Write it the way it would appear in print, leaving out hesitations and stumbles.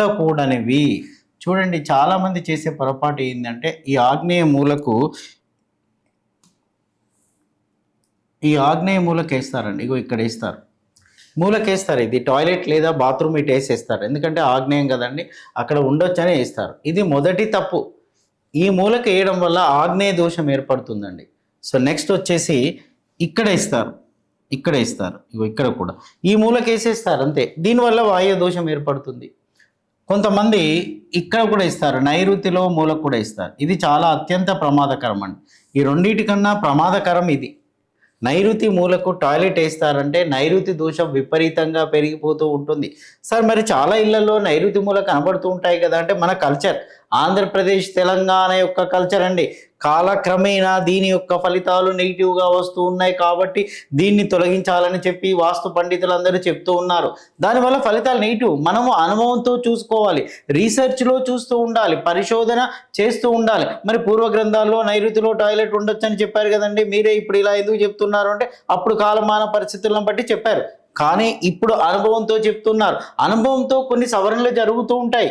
ఉండకూడనివి. చూడండి చాలామంది చేసే పొరపాటు ఏంటంటే ఈ ఆగ్నేయ మూలకు వేస్తారండి. ఇగో ఇక్కడ వేస్తారు, మూలకేస్తారు. ఇది టాయిలెట్ లేదా బాత్రూమ్ ఇటు వేసేస్తారు, ఎందుకంటే ఆగ్నేయం కదండి, అక్కడ ఉండొచ్చని వేస్తారు. ఇది మొదటి తప్పు. ఈ మూలకి వేయడం వల్ల ఆగ్నేయ దోషం ఏర్పడుతుందండి. సో నెక్స్ట్ వచ్చేసి ఇక్కడ ఇస్తారు, ఇక్కడ ఇస్తారు, ఇగో ఇక్కడ కూడా ఈ మూలకి వేసేస్తారు అంతే. దీనివల్ల వాయు దోషం ఏర్పడుతుంది. కొంతమంది ఇక్కడ కూడా ఇస్తారు, నైరుతిలో మూలకు కూడా ఇస్తారు. ఇది చాలా అత్యంత ప్రమాదకరం అండి. ఈ రెండింటికన్నా ప్రమాదకరం ఇది. నైరుతి మూలకు టాయిలెట్ వేస్తారంటే నైరుతి దోషం విపరీతంగా పెరిగిపోతూ ఉంటుంది. సార్ మరి చాలా ఇళ్లలో నైరుతి మూల కనబడుతూ ఉంటాయి కదా అంటే మన కల్చర్, ఆంధ్రప్రదేశ్ తెలంగాణ యొక్క కల్చర్ అండి. కాలక్రమేణా దీని యొక్క ఫలితాలు నెగిటివ్గా వస్తూ ఉన్నాయి కాబట్టి దీన్ని తొలగించాలని చెప్పి వాస్తు పండితులందరూ చెప్తూ ఉన్నారు. దానివల్ల ఫలితాలు నెగిటివ్. మనము అనుభవంతో చూసుకోవాలి, రీసెర్చ్లో చూస్తూ ఉండాలి, పరిశోధన చేస్తూ ఉండాలి. మరి పూర్వ గ్రంథాల్లో నైరుతిలో టాయిలెట్ ఉండొచ్చు అని చెప్పారు కదండి, మీరే ఇప్పుడు ఇలా ఎందుకు చెప్తున్నారు అంటే అప్పుడు కాలమాన పరిస్థితులను బట్టి చెప్పారు, కానీ ఇప్పుడు అనుభవంతో చెప్తున్నారు. అనుభవంతో కొన్ని సవరణలు జరుగుతూ ఉంటాయి.